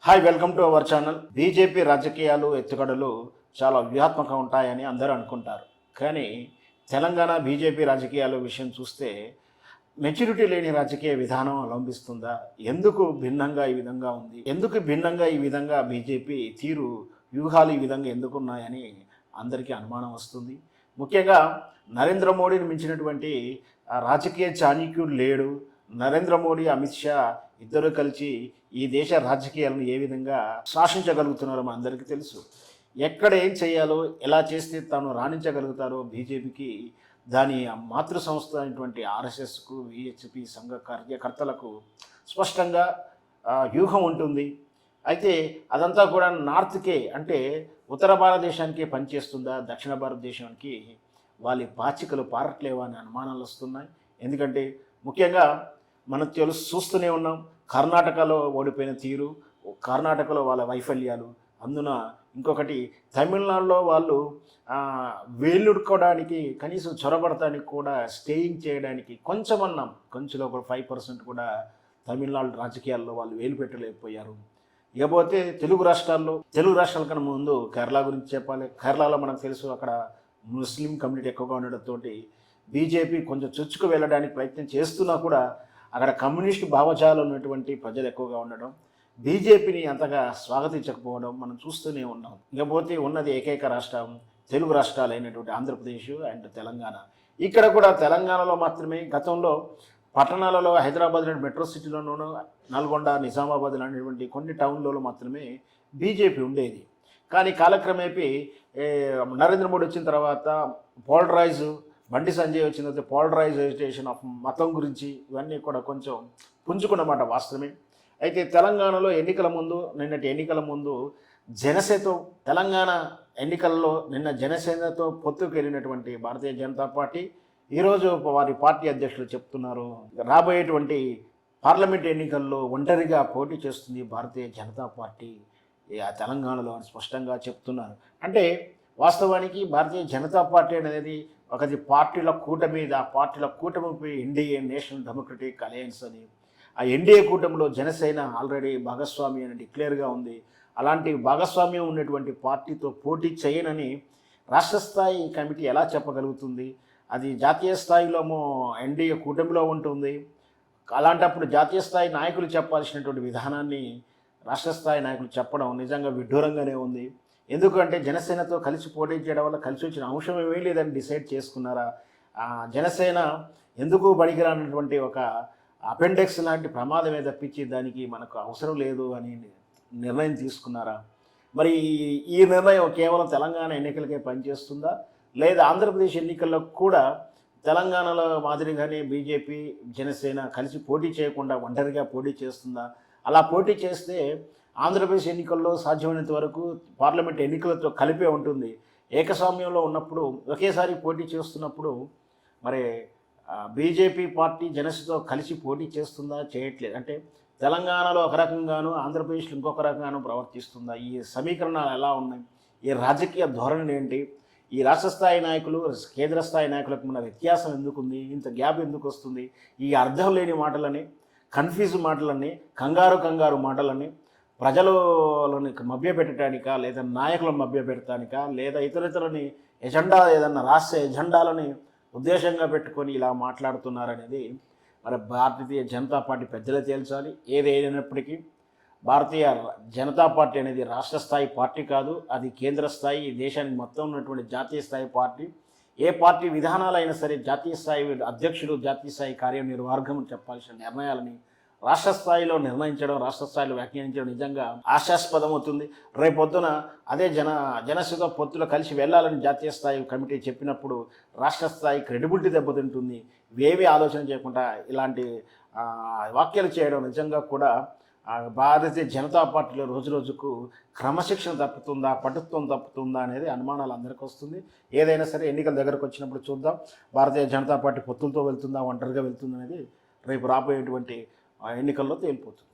Hi, welcome to our channel. BJP రాజకీయాలు ఎత్తుగడలు చాలా వ్యూహాత్మకంగా ఉంటాయని అందరూ అనుకుంటారు. కానీ తెలంగాణ బీజేపీ రాజకీయాల విషయం చూస్తే మెచ్యూరిటీ లేని రాజకీయ విధానం అవలంబిస్తుందా? ఎందుకు భిన్నంగా ఈ విధంగా ఉంది? ఎందుకు భిన్నంగా ఈ విధంగా బీజేపీ తీరు వ్యూహాలు ఈ విధంగా ఎందుకున్నాయని అందరికీ అనుమానం వస్తుంది. ముఖ్యంగా నరేంద్ర మోడీని మించినటువంటి రాజకీయ చాణక్యుడు లేడు. నరేంద్ర మోడీ, అమిత్ షా ఇద్దరు కలిసి ఈ దేశ రాజకీయాలను ఏ విధంగా శాసించగలుగుతున్నారో మనందరికీ తెలుసు. ఎక్కడ ఏం చేయాలో, ఎలా చేస్తే తాను రాణించగలుగుతారో బీజేపీకి దాని మాతృ సంస్థ అయినటువంటి ఆర్ఎస్ఎస్కు, విహెచ్పి సంఘ కార్యకర్తలకు స్పష్టంగా వ్యూహం ఉంటుంది. అయితే అదంతా కూడా నార్త్కే, అంటే ఉత్తర భారతదేశానికే పనిచేస్తుందా, దక్షిణ భారతదేశానికి వాళ్ళ పాచికలు పారట్లేవా అనే అనుమానాలు వస్తున్నాయి. ఎందుకంటే ముఖ్యంగా మనం చూస్తూనే ఉన్నాం, కర్ణాటకలో ఓడిపోయిన తీరు, కర్ణాటకలో వాళ్ళ వైఫల్యాలు. అందున ఇంకొకటి తమిళనాడులో వాళ్ళు వేళ్ళుడుకోవడానికి, కనీసం చొరబడటానికి కూడా, స్టేయింగ్ చేయడానికి కొంచెం 5% కూడా తమిళనాడు రాజకీయాల్లో వాళ్ళు వేలు పెట్టలేకపోయారు. ఇకపోతే తెలుగు రాష్ట్రాల కన్నా ముందు కేరళ గురించి చెప్పాలి. కేరళలో మనకు తెలుసు, అక్కడ ముస్లిం కమ్యూనిటీ ఎక్కువగా ఉండడంతో బీజేపీ కొంచెం చొచ్చుకు వెళ్ళడానికి ప్రయత్నం చేస్తున్నా కూడా అక్కడ కమ్యూనిస్టు భావజాలు ఉన్నటువంటి ప్రజలు ఎక్కువగా ఉండడం, బీజేపీని అంతగా స్వాగతించకపోవడం మనం చూస్తూనే ఉన్నాం. ఇకపోతే ఉన్నది ఏకైక రాష్ట్రం తెలుగు రాష్ట్రాలు అయినటువంటి ఆంధ్రప్రదేశ్ అండ్ తెలంగాణ. ఇక్కడ కూడా తెలంగాణలో మాత్రమే గతంలో పట్టణాలలో, హైదరాబాద్ లాంటి మెట్రో సిటీలోనూ, నల్గొండ, నిజామాబాద్ లాంటిటువంటి కొన్ని టౌన్లలో మాత్రమే బీజేపీ ఉండేది. కానీ కాలక్రమేపీ నరేంద్ర మోడీ వచ్చిన తర్వాత బండి సంజయ్ వచ్చిన తర్వాత పోలరైజేషన్ ఆఫ్ మతం గురించి ఇవన్నీ కూడా కొంచెం పుంజుకున్నమాట వాస్తవమే. అయితే తెలంగాణలో నిన్నటి ఎన్నికల ముందు జనసేనతో, తెలంగాణ ఎన్నికల్లో నిన్న జనసేనతో పొత్తుకు వెళ్ళినటువంటి భారతీయ జనతా పార్టీ ఈరోజు వారి పార్టీ అధ్యక్షులు చెప్తున్నారు, రాబోయేటువంటి పార్లమెంట్ ఎన్నికల్లో ఒంటరిగా పోటీ చేస్తుంది భారతీయ జనతా పార్టీ తెలంగాణలో అని స్పష్టంగా చెప్తున్నారు. అంటే వాస్తవానికి భారతీయ జనతా పార్టీ అనేది ఒకటి పార్టీల కూటమి. ఆ పార్టీల కూటమిపై ఎన్డీఏ, నేషనల్ డెమోక్రటిక్ అలయన్స్ అని, ఆ ఎన్డీఏ కూటమిలో జనసేన ఆల్రెడీ భాగస్వామి అని డిక్లేర్గా ఉంది. అలాంటి భాగస్వామ్యం ఉన్నటువంటి పార్టీతో పోటీ చేయనని రాష్ట్ర స్థాయి కమిటీ ఎలా చెప్పగలుగుతుంది? అది జాతీయ స్థాయిలోమో ఎన్డీఏ కూటమిలో ఉంటుంది. అలాంటప్పుడు జాతీయ స్థాయి నాయకులు చెప్పాల్సినటువంటి విధానాన్ని రాష్ట్ర స్థాయి నాయకులు చెప్పడం నిజంగా విడ్డూరంగానే ఉంది. ఎందుకంటే జనసేనతో కలిసి పోటీ చేయడం వల్ల కలిసి వచ్చిన అంశం ఏమీ లేదని డిసైడ్ చేసుకున్నారా? జనసేన ఎందుకు పనికిరానటువంటి ఒక అపెండెక్స్ లాంటి ప్రమాదమే తప్పించి దానికి మనకు అవసరం లేదు అని నిర్ణయం తీసుకున్నారా? మరి ఈ నిర్ణయం కేవలం తెలంగాణ ఎన్నికలకే పనిచేస్తుందా, లేదా ఆంధ్రప్రదేశ్ ఎన్నికల్లో కూడా తెలంగాణలో మాదిరిగానే బీజేపీ, జనసేన కలిసి పోటీ చేయకుండా ఒంటరిగా పోటీ చేస్తుందా? అలా పోటీ చేస్తే ఆంధ్రప్రదేశ్ ఎన్నికల్లో సాధ్యమైనంత వరకు పార్లమెంట్ ఎన్నికలతో కలిపే ఉంటుంది. ఏకస్వామ్యంలో ఉన్నప్పుడు, ఒకేసారి పోటీ చేస్తున్నప్పుడు మరి బీజేపీ పార్టీ జనసేనతో కలిసి పోటీ చేస్తుందా, చేయట్లేదు. అంటే తెలంగాణలో ఒక రకంగాను, ఆంధ్రప్రదేశ్లో ఇంకొక రకంగాను ప్రవర్తిస్తుందా? ఈ సమీకరణాలు ఎలా ఉన్నాయి? ఈ రాజకీయ ధోరణి ఏంటి? ఈ రాష్ట్ర స్థాయి నాయకులు, కేంద్ర స్థాయి నాయకులకు ఉన్న వ్యత్యాసం ఎందుకుంది? ఇంత గ్యాప్ ఎందుకు వస్తుంది? ఈ అర్థం లేని మాటలని, కన్ఫ్యూజ్ మాటలని, కంగారు మాటలని ప్రజలని మభ్యపెట్టడానికా, లేదా నాయకులను మభ్యపెట్టడానికా, లేదా ఇతరులని ఏదన్నా రాష్ట్ర ఎజెండాలని ఉద్దేశంగా పెట్టుకొని ఇలా మాట్లాడుతున్నారనేది మరి భారతీయ జనతా పార్టీ పెద్దలే తేల్చాలి. ఏదైనప్పటికీ భారతీయ జనతా పార్టీ అనేది రాష్ట్ర స్థాయి పార్టీ కాదు, అది కేంద్ర స్థాయి, ఈ దేశానికి మొత్తం ఉన్నటువంటి జాతీయ స్థాయి పార్టీ. ఏ పార్టీ విధానాలైనా సరే జాతీయ స్థాయి అధ్యక్షుడు, జాతీయ స్థాయి కార్యనిర్వాహకం చెప్పాల్సిన నిర్ణయాలని రాష్ట్ర స్థాయిలో నిర్ణయించడం, రాష్ట్ర స్థాయిలో వ్యాఖ్యానించడం నిజంగా ఆశాస్పదం అవుతుంది. రేపొద్దున అదే జనసేన పొత్తులో కలిసి వెళ్ళాలని జాతీయ స్థాయి కమిటీ చెప్పినప్పుడు రాష్ట్ర స్థాయి క్రెడిబిలిటీ దెబ్బతింటుంది. ఇవేమీ ఆలోచన చేయకుండా ఇలాంటి వ్యాఖ్యలు చేయడం నిజంగా కూడా భారతీయ జనతా పార్టీలో రోజుకు క్రమశిక్షణ తప్పుతుందా, పటుత్వం తప్పుతుందా అనేది అనుమానాలు అందరికీ వస్తుంది. ఏదైనా సరే ఎన్నికల దగ్గరకు వచ్చినప్పుడు చూద్దాం. భారతీయ జనతా పార్టీ పొత్తులతో వెళ్తుందా, ఒంటరిగా వెళ్తుందా అనేది రేపు రాబోయేటువంటి ఎన్నికల్లో తేలిపోతుంది.